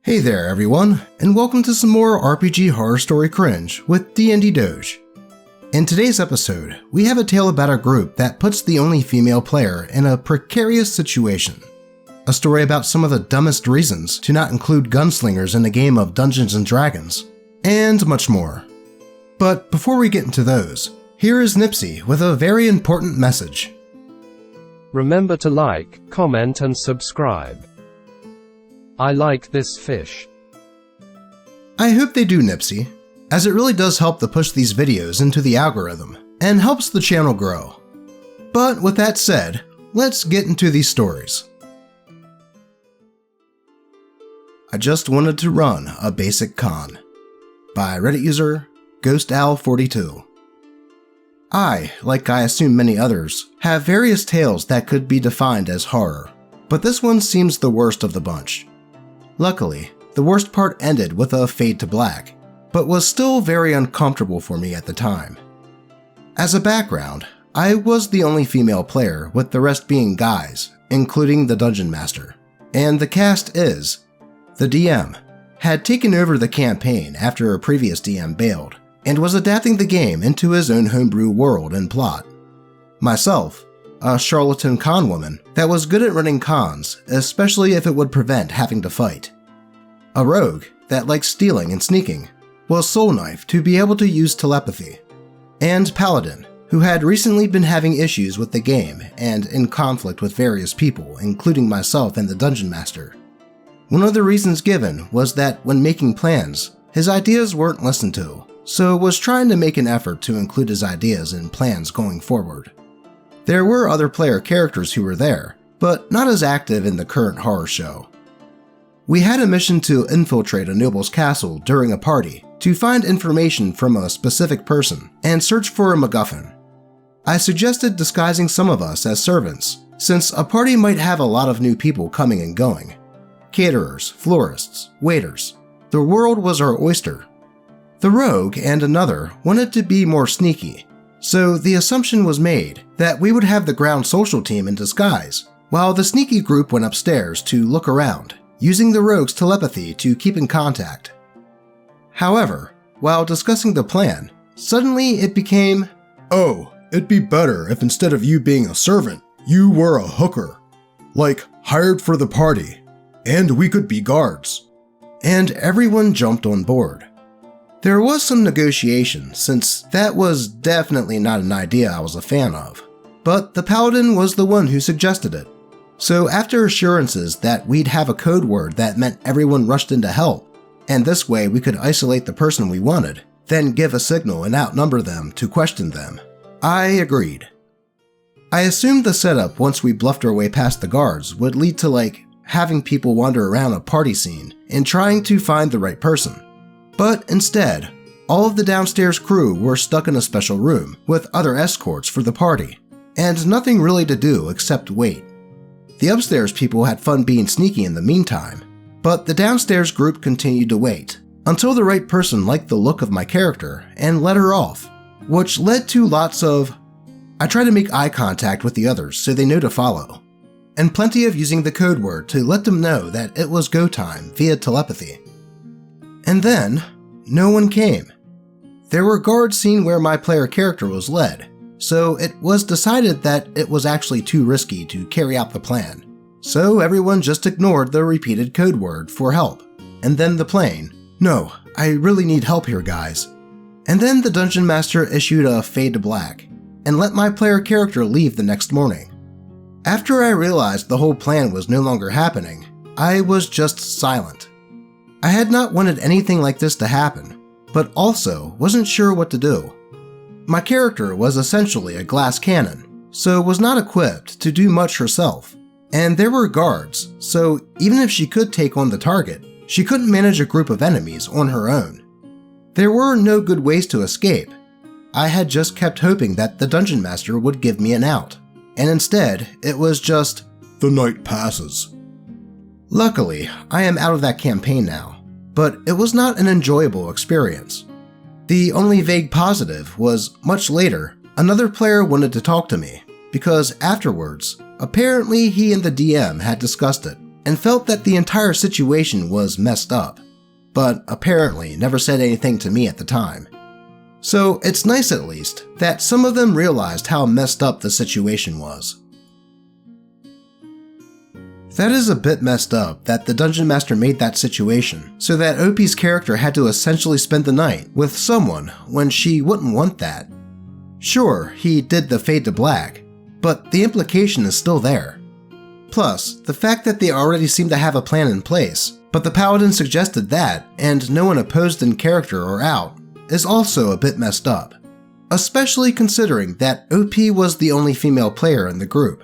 Hey there everyone, and welcome to some more RPG Horror Story Cringe with DnD Doge. In today's episode, we have a tale about a group that puts the only female player in a precarious situation. A story about some of the dumbest reasons to not include gunslingers in a game of Dungeons & Dragons, and much more. But before we get into those, here is Nipsey with a very important message. Remember to like, comment and subscribe. I like this fish. I hope they do, Nipsey, as it really does help to push these videos into the algorithm and helps the channel grow. But with that said, let's get into these stories. I just wanted to run a basic con, by Reddit user GhostOwl42. I, like I assume many others, have various tales that could be defined as horror, but this one seems the worst of the bunch. Luckily, the worst part ended with a fade to black, but was still very uncomfortable for me at the time. As a background, I was the only female player, with the rest being guys, including the Dungeon Master. And the cast is, the DM, had taken over the campaign after a previous DM bailed, and was adapting the game into his own homebrew world and plot. Myself, a charlatan con woman that was good at running cons, especially if it would prevent having to fight. A rogue that likes stealing and sneaking, was Soul Knife to be able to use telepathy. And Paladin, who had recently been having issues with the game and in conflict with various people, including myself and the Dungeon Master. One of the reasons given was that when making plans, his ideas weren't listened to, so was trying to make an effort to include his ideas in plans going forward. There were other player characters who were there, but not as active in the current horror show. We had a mission to infiltrate a noble's castle during a party to find information from a specific person and search for a MacGuffin. I suggested disguising some of us as servants, since a party might have a lot of new people coming and going. Caterers, florists, waiters. The world was our oyster. The rogue and another wanted to be more sneaky, so the assumption was made that we would have the ground social team in disguise, while the sneaky group went upstairs to look around, using the rogue's telepathy to keep in contact. However, while discussing the plan, suddenly it became, "Oh, it'd be better if instead of you being a servant, you were a hooker. Like, hired for the party, and we could be guards." And everyone jumped on board. There was some negotiation, since that was definitely not an idea I was a fan of, but the Paladin was the one who suggested it. So after assurances that we'd have a code word that meant everyone rushed in to help, and this way we could isolate the person we wanted, then give a signal and outnumber them to question them, I agreed. I assumed the setup once we bluffed our way past the guards would lead to having people wander around a party scene and trying to find the right person. But instead, all of the downstairs crew were stuck in a special room with other escorts for the party, and nothing really to do except wait. The upstairs people had fun being sneaky in the meantime, but the downstairs group continued to wait, until the right person liked the look of my character and let her off, which led to lots of, I try to make eye contact with the others so they know to follow, and plenty of using the code word to let them know that it was go time via telepathy. And then, no one came. There were guards seen where my player character was led, so it was decided that it was actually too risky to carry out the plan. So everyone just ignored the repeated code word for help, and then the plain, "No, I really need help here, guys." And then the Dungeon Master issued a fade to black, and let my player character leave the next morning. After I realized the whole plan was no longer happening, I was just silent. I had not wanted anything like this to happen, but also wasn't sure what to do. My character was essentially a glass cannon, so was not equipped to do much herself, and there were guards, so even if she could take on the target, she couldn't manage a group of enemies on her own. There were no good ways to escape. I had just kept hoping that the Dungeon Master would give me an out, and instead it was just, "The night passes." Luckily, I am out of that campaign now, but it was not an enjoyable experience. The only vague positive was, much later, another player wanted to talk to me, because afterwards, apparently he and the DM had discussed it, and felt that the entire situation was messed up, but apparently never said anything to me at the time. So it's nice at least that some of them realized how messed up the situation was. That is a bit messed up that the Dungeon Master made that situation so that OP's character had to essentially spend the night with someone when she wouldn't want that. Sure, he did the fade to black, but the implication is still there. Plus, the fact that they already seem to have a plan in place, but the Paladin suggested that and no one opposed in character or out, is also a bit messed up, especially considering that OP was the only female player in the group.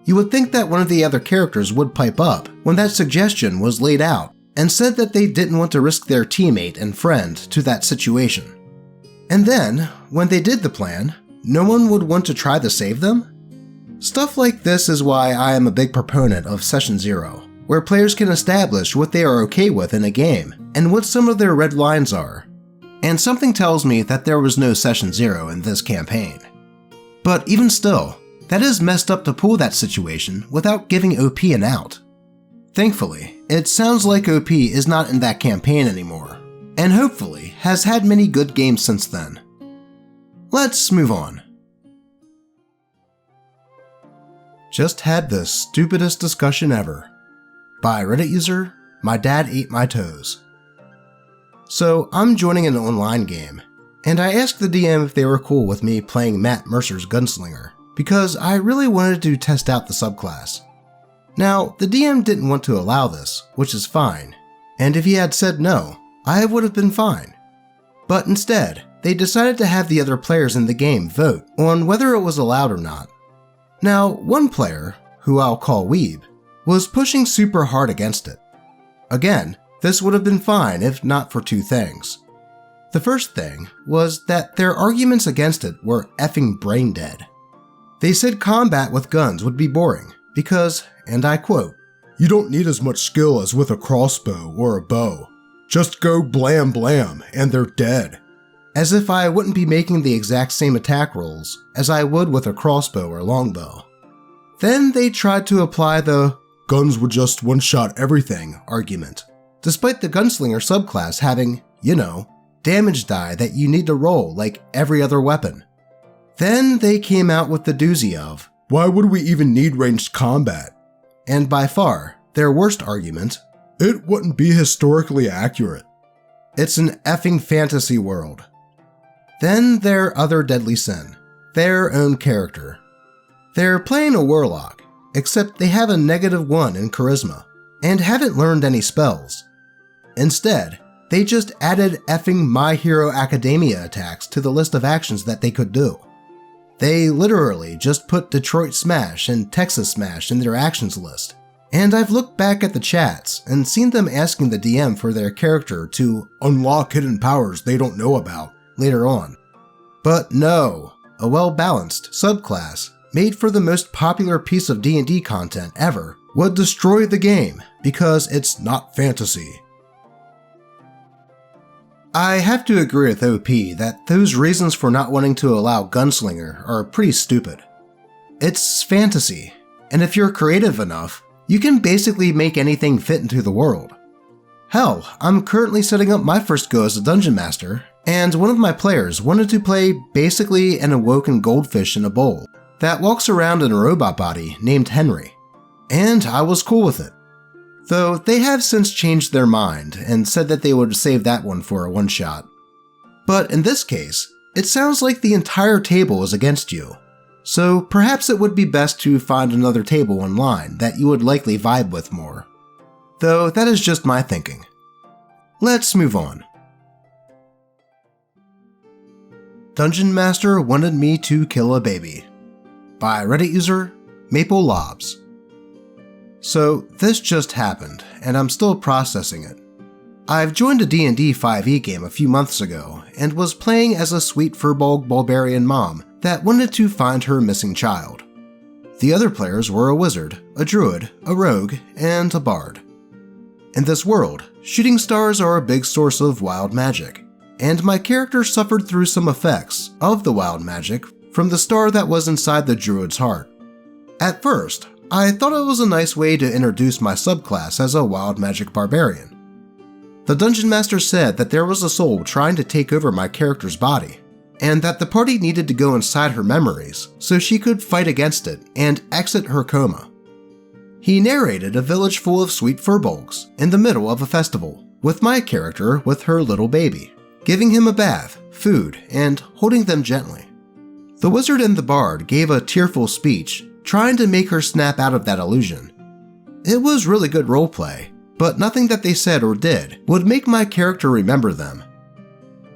You would think that one of the other characters would pipe up when that suggestion was laid out and said that they didn't want to risk their teammate and friend to that situation. And then, when they did the plan, no one would want to try to save them? Stuff like this is why I am a big proponent of Session Zero, where players can establish what they are okay with in a game and what some of their red lines are. And something tells me that there was no Session Zero in this campaign. But even still, that is messed up to pull that situation without giving OP an out. Thankfully, it sounds like OP is not in that campaign anymore, and hopefully has had many good games since then. Let's move on. Just had the stupidest discussion ever. By Reddit user, My Dad Ate My Toes. So I'm joining an online game, and I asked the DM if they were cool with me playing Matt Mercer's Gunslinger, because I really wanted to test out the subclass. Now, the DM didn't want to allow this, which is fine, and if he had said no, I would have been fine. But instead, they decided to have the other players in the game vote on whether it was allowed or not. Now, one player, who I'll call Weeb, was pushing super hard against it. Again, this would have been fine if not for two things. The first thing was that their arguments against it were effing brain dead. They said combat with guns would be boring because, and I quote, "You don't need as much skill as with a crossbow or a bow. Just go blam blam and they're dead." As if I wouldn't be making the exact same attack rolls as I would with a crossbow or longbow. Then they tried to apply the "guns would just one-shot everything" argument, despite the Gunslinger subclass having, damage die that you need to roll like every other weapon. Then they came out with the doozy of, "Why would we even need ranged combat?" And by far, their worst argument, "It wouldn't be historically accurate." It's an effing fantasy world. Then their other deadly sin, their own character. They're playing a warlock, except they have a -1 in charisma, and haven't learned any spells. Instead, they just added effing My Hero Academia attacks to the list of actions that they could do. They literally just put Detroit Smash and Texas Smash in their actions list, and I've looked back at the chats and seen them asking the DM for their character to unlock hidden powers they don't know about later on. But no, a well-balanced subclass made for the most popular piece of D&D content ever would destroy the game because it's not fantasy. I have to agree with OP that those reasons for not wanting to allow Gunslinger are pretty stupid. It's fantasy, and if you're creative enough, you can basically make anything fit into the world. Hell, I'm currently setting up my first go as a dungeon master, and one of my players wanted to play basically an awoken goldfish in a bowl that walks around in a robot body named Henry, and I was cool with it. Though they have since changed their mind and said that they would save that one for a one-shot. But in this case, it sounds like the entire table is against you, so perhaps it would be best to find another table online that you would likely vibe with more. Though that is just my thinking. Let's move on. Dungeon Master wanted me to kill a baby. By Reddit user, Maple Lobs. So this just happened, and I'm still processing it. I've joined a D&D 5e game a few months ago, and was playing as a sweet Furbolg Bulgarian mom that wanted to find her missing child. The other players were a wizard, a druid, a rogue, and a bard. In this world, shooting stars are a big source of wild magic, and my character suffered through some effects of the wild magic from the star that was inside the druid's heart. At first, I thought it was a nice way to introduce my subclass as a wild magic barbarian. The Dungeon Master said that there was a soul trying to take over my character's body, and that the party needed to go inside her memories so she could fight against it and exit her coma. He narrated a village full of sweet furbolgs in the middle of a festival, with my character with her little baby, giving him a bath, food, and holding them gently. The wizard and the bard gave a tearful speech, trying to make her snap out of that illusion. It was really good roleplay, but nothing that they said or did would make my character remember them.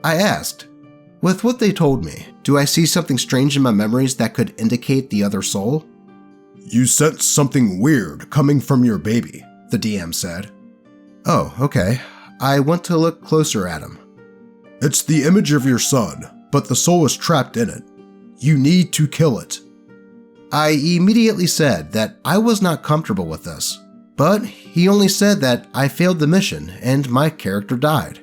I asked, with what they told me, do I see something strange in my memories that could indicate the other soul? You sense something weird coming from your baby, the DM said. Oh, okay. I went to look closer at him. It's the image of your son, but the soul is trapped in it. You need to kill it. I immediately said that I was not comfortable with this, but he only said that I failed the mission and my character died.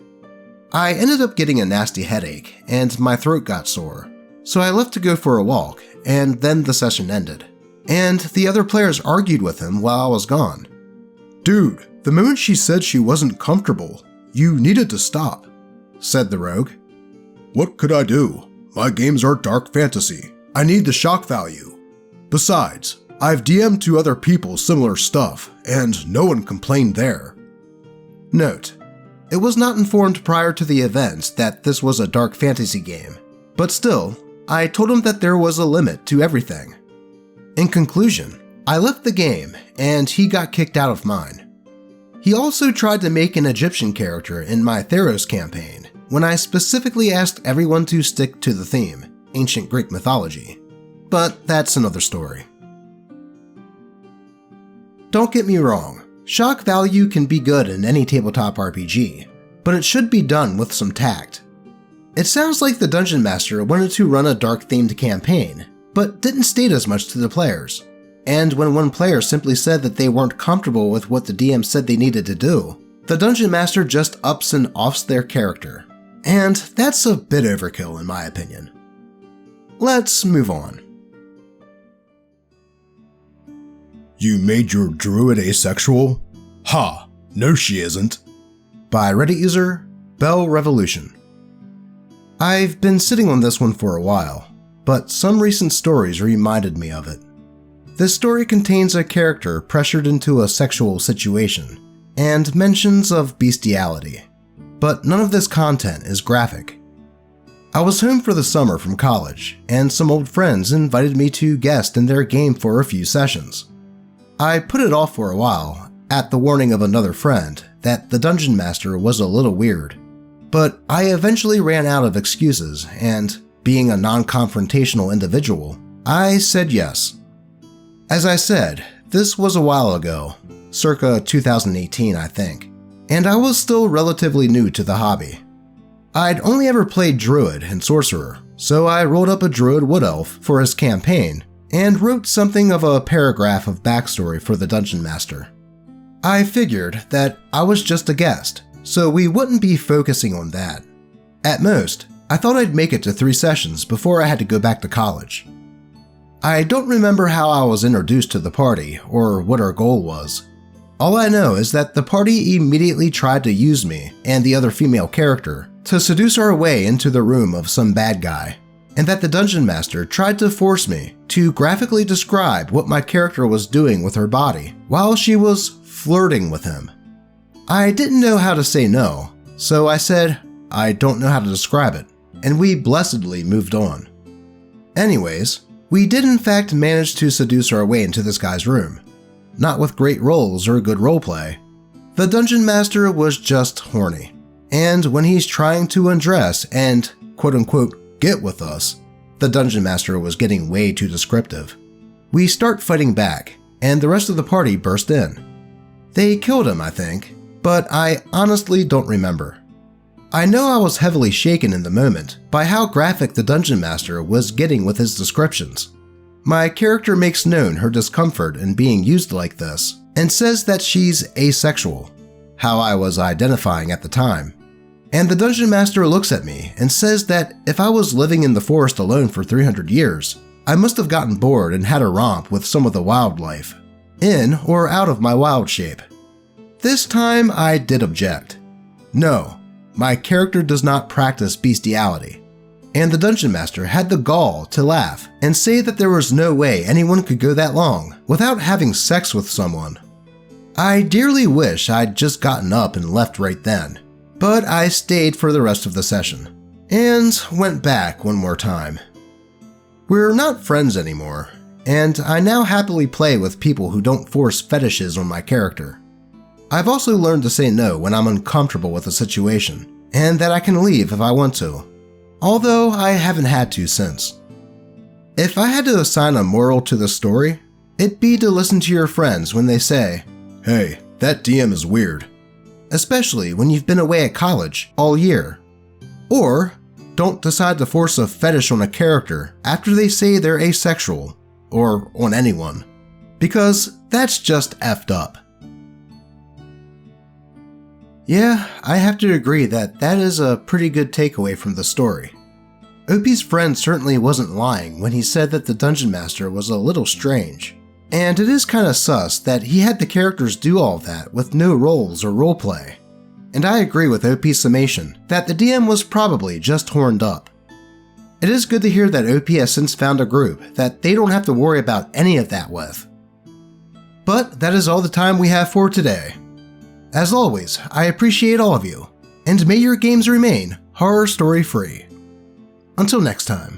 I ended up getting a nasty headache and my throat got sore, so I left to go for a walk, and then the session ended, and the other players argued with him while I was gone. Dude, the moment she said she wasn't comfortable, you needed to stop, said the rogue. What could I do? My games are dark fantasy. I need the shock value. Besides, I've DM'd to other people similar stuff, and no one complained there. Note: it was not informed prior to the events that this was a dark fantasy game, but still, I told him that there was a limit to everything. In conclusion, I left the game, and he got kicked out of mine. He also tried to make an Egyptian character in my Theros campaign, when I specifically asked everyone to stick to the theme, ancient Greek mythology. But that's another story. Don't get me wrong, shock value can be good in any tabletop RPG, but it should be done with some tact. It sounds like the Dungeon Master wanted to run a dark-themed campaign, but didn't state as much to the players. And when one player simply said that they weren't comfortable with what the DM said they needed to do, the Dungeon Master just ups and offs their character. And that's a bit overkill in my opinion. Let's move on. You made your druid asexual? Ha! No she isn't. By Reddit user, Bell Revolution. I've been sitting on this one for a while, but some recent stories reminded me of it. This story contains a character pressured into a sexual situation, and mentions of bestiality, but none of this content is graphic. I was home for the summer from college, and some old friends invited me to guest in their game for a few sessions. I put it off for a while, at the warning of another friend that the Dungeon Master was a little weird, but I eventually ran out of excuses, and being a non-confrontational individual, I said yes. As I said, this was a while ago, circa 2018 I think, and I was still relatively new to the hobby. I'd only ever played Druid and Sorcerer, so I rolled up a Druid Wood Elf for his campaign, and wrote something of a paragraph of backstory for the Dungeon Master. I figured that I was just a guest, so we wouldn't be focusing on that. At most, I thought I'd make it to 3 sessions before I had to go back to college. I don't remember how I was introduced to the party or what our goal was. All I know is that the party immediately tried to use me and the other female character to seduce our way into the room of some bad guy, and that the Dungeon Master tried to force me to graphically describe what my character was doing with her body while she was flirting with him. I didn't know how to say no, so I said, I don't know how to describe it, and we blessedly moved on. Anyways, we did in fact manage to seduce our way into this guy's room. Not with great rolls or good roleplay. The Dungeon Master was just horny, and when he's trying to undress and quote-unquote get with us, the Dungeon Master was getting way too descriptive. We start fighting back, and the rest of the party burst in. They killed him, I think, but I honestly don't remember. I know I was heavily shaken in the moment by how graphic the Dungeon Master was getting with his descriptions. My character makes known her discomfort in being used like this, and says that she's asexual, how I was identifying at the time. And the Dungeon Master looks at me and says that if I was living in the forest alone for 300 years, I must have gotten bored and had a romp with some of the wildlife, in or out of my wild shape. This time I did object. No, my character does not practice bestiality. And the Dungeon Master had the gall to laugh and say that there was no way anyone could go that long without having sex with someone. I dearly wish I'd just gotten up and left right then, but I stayed for the rest of the session, and went back one more time. We're not friends anymore, and I now happily play with people who don't force fetishes on my character. I've also learned to say no when I'm uncomfortable with a situation, and that I can leave if I want to, although I haven't had to since. If I had to assign a moral to the story, it'd be to listen to your friends when they say, "Hey, that DM is weird," especially when you've been away at college all year. Or, don't decide to force a fetish on a character after they say they're asexual, or on anyone, because that's just effed up. Yeah, I have to agree that is a pretty good takeaway from the story. OP's friend certainly wasn't lying when he said that the Dungeon Master was a little strange, and it is kinda sus that he had the characters do all that with no roles or roleplay. And I agree with OP's summation that the DM was probably just horned up. It is good to hear that OP has since found a group that they don't have to worry about any of that with. But that is all the time we have for today. As always, I appreciate all of you, and may your games remain horror story free. Until next time.